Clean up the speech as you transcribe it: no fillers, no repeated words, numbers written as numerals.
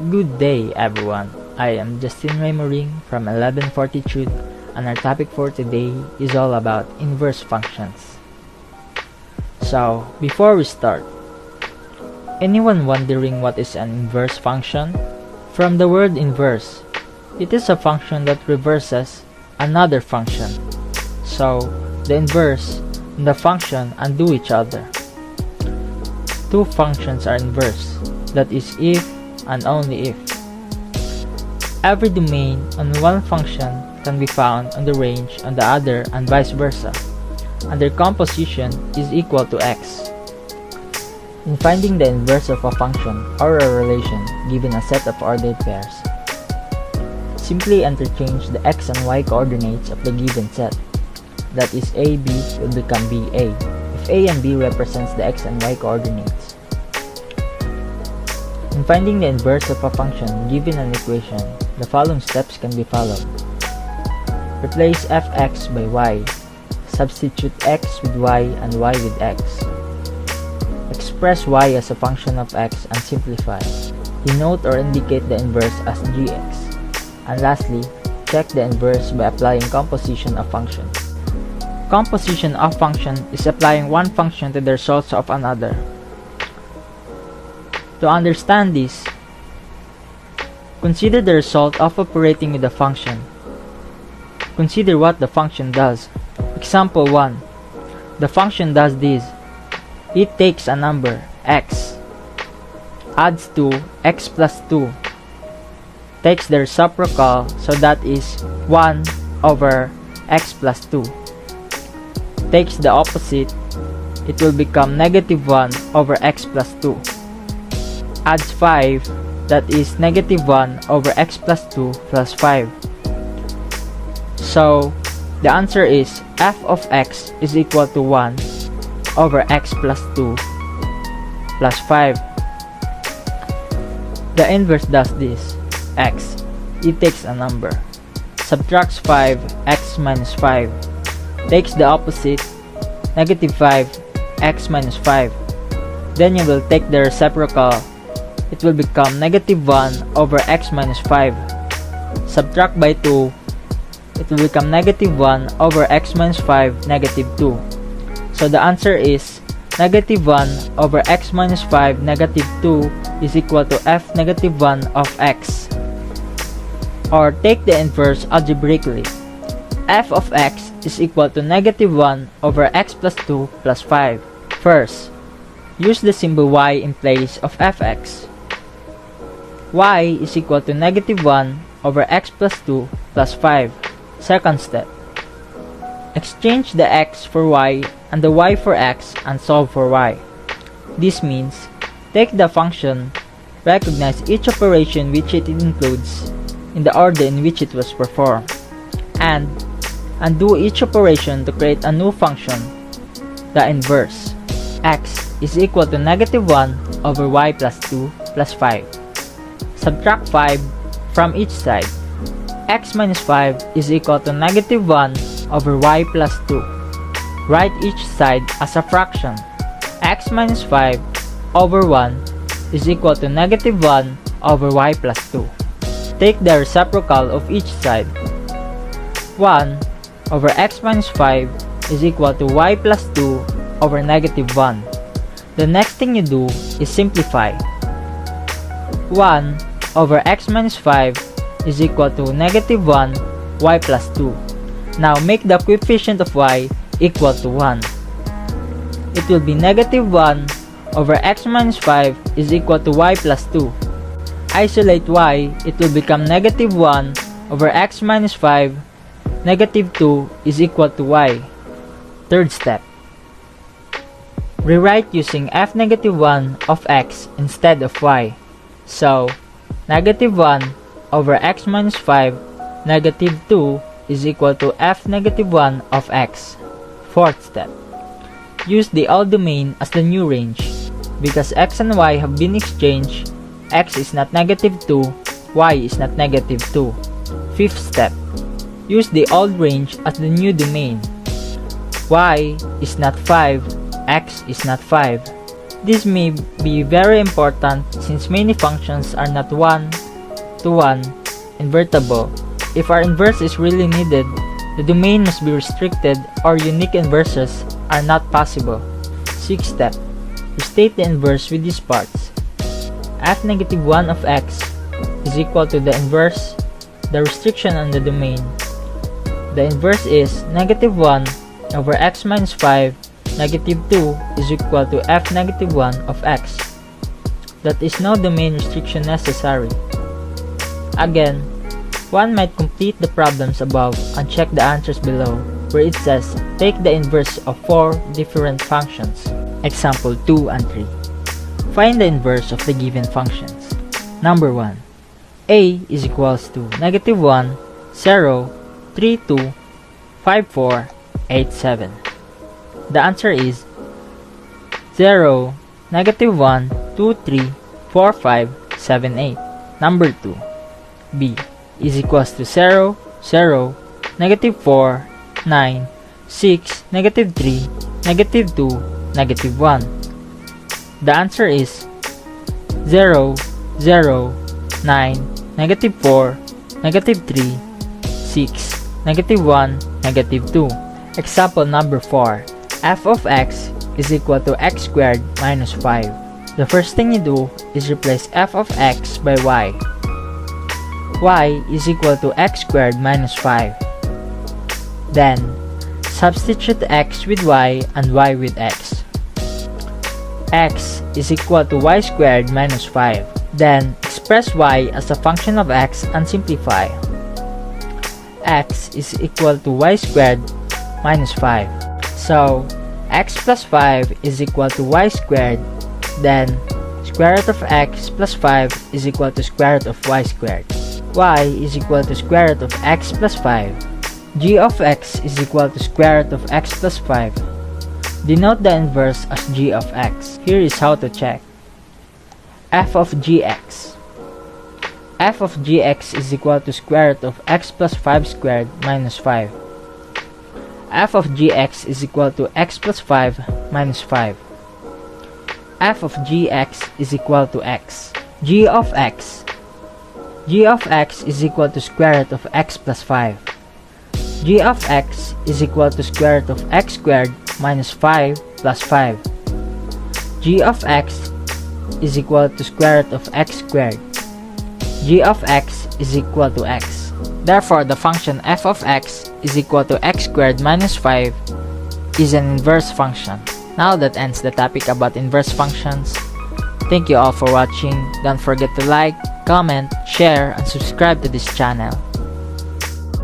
Good day, everyone. I am Justin Raymoring from 11 Fortitude, and our topic for today is all about inverse functions. So, before we start, anyone wondering what is an inverse function? From the word inverse, it is a function that reverses another function. So, the inverse and the function undo each other. Two functions are inverse, that is if and only if. Every domain on one function can be found on the range on the other and vice versa, and their composition is equal to x. In finding the inverse of a function or a relation given a set of ordered pairs, simply interchange the x and y coordinates of the given set. That is, AB will become BA if A and B represents the x and y coordinates. In finding the inverse of a function given an equation, the following steps can be followed. Replace fx by y. Substitute x with y and y with x. Express y as a function of x and simplify. Denote or indicate the inverse as gx. And lastly, check the inverse by applying composition of functions. Composition of function is applying one function to the results of another. To understand this, consider the result of operating with a function. Consider what the function does. Example 1. The function does this. It takes a number, x, adds to x plus 2, takes the reciprocal, so that is 1 over x plus 2, takes the opposite, it will become negative 1 over x plus 2, adds 5, that is negative 1 over x plus 2 plus 5. So, the answer is f of x is equal to 1 over x plus 2 plus 5. The inverse does this. X, it takes a number, subtracts 5, x minus 5, takes the opposite, negative 5, x minus 5. Then you will take the reciprocal, it will become negative 1 over x minus 5. Subtract by 2, it will become negative 1 over x minus 5, negative 2. So the answer is negative 1 over x minus 5, negative 2 is equal to f negative 1 of x. Or take the inverse algebraically. F of x is equal to negative 1 over x plus 2 plus 5. First, use the symbol y in place of fx. Y is equal to negative 1 over x plus 2 plus 5. Second step, exchange the x for y and the y for x and solve for y. This means, take the function, recognize each operation which it includes in the order in which it was performed, and undo each operation to create a new function, the inverse. X is equal to negative 1 over y plus 2 plus 5. Subtract 5 from each side. X minus 5 is equal to negative 1 over y plus 2. Write each side as a fraction. X minus 5 over 1 is equal to negative 1 over y plus 2. Take the reciprocal of each side. 1 over x minus 5 is equal to y plus 2 over negative 1. The next thing you do is simplify. 1 over x minus 5 is equal to negative 1 y plus 2. Now make the coefficient of y equal to 1. It will be negative 1 over x minus 5 is equal to y plus 2. Isolate y, it will become negative 1 over x minus 5, negative 2 is equal to y. Third step, rewrite using f negative 1 of x instead of y. So, negative 1 over x minus 5, negative 2 is equal to f negative 1 of x. Fourth step, use the old domain as the new range. Because x and y have been exchanged, x is not negative 2, y is not negative 2. Fifth step, use the old range as the new domain. Y is not 5, x is not 5. This may be very important since many functions are not one-to-one invertible. If our inverse is really needed, the domain must be restricted or unique inverses are not possible. 6th step. Restate the inverse with these parts. f-1 of x is equal to the inverse, the restriction on the domain. The inverse is -1 over x minus 5, -2 is equal to f-1 of x. That is no domain restriction necessary. Again, one might complete the problems above and check the answers below, where it says take the inverse of 4 different functions. Example 2 and 3. Find the inverse of the given functions. Number 1. A is equals to -1, 0, 3, 2, 5, 4, 8, 7. The answer is 0, -1, 2, 3, 4, 5, 7, 8. Number 2. B is equals to 0, 0, -4, 9, 6, -3, -2, -1. The answer is 0, 0, 9, -4, -3, 6, -1, -2. Example number 4. F of x is equal to x squared minus 5. The first thing you do is replace f of x by y. Y is equal to x squared minus 5. Then, substitute x with y and y with x. X is equal to y squared minus 5. Then, express y as a function of x and simplify. X is equal to y squared minus 5. So, x plus 5 is equal to y squared. Then, square root of x plus 5 is equal to square root of y squared. Y is equal to square root of x plus 5. G of x is equal to square root of x plus 5. Denote the inverse as g of x. Here is how to check. F of gx. F of gx is equal to square root of x plus 5 squared minus 5. F of gx is equal to x plus 5 minus 5. F of gx is equal to x. G of x. G of x is equal to square root of x plus 5. G of x is equal to square root of x squared minus 5 plus 5. G of x is equal to square root of x squared. G of x is equal to x. Therefore, the function f of x is equal to x squared minus 5 is an inverse function. Now that ends the topic about inverse functions. Thank you all for watching. Don't forget to like, comment, share, and subscribe to this channel.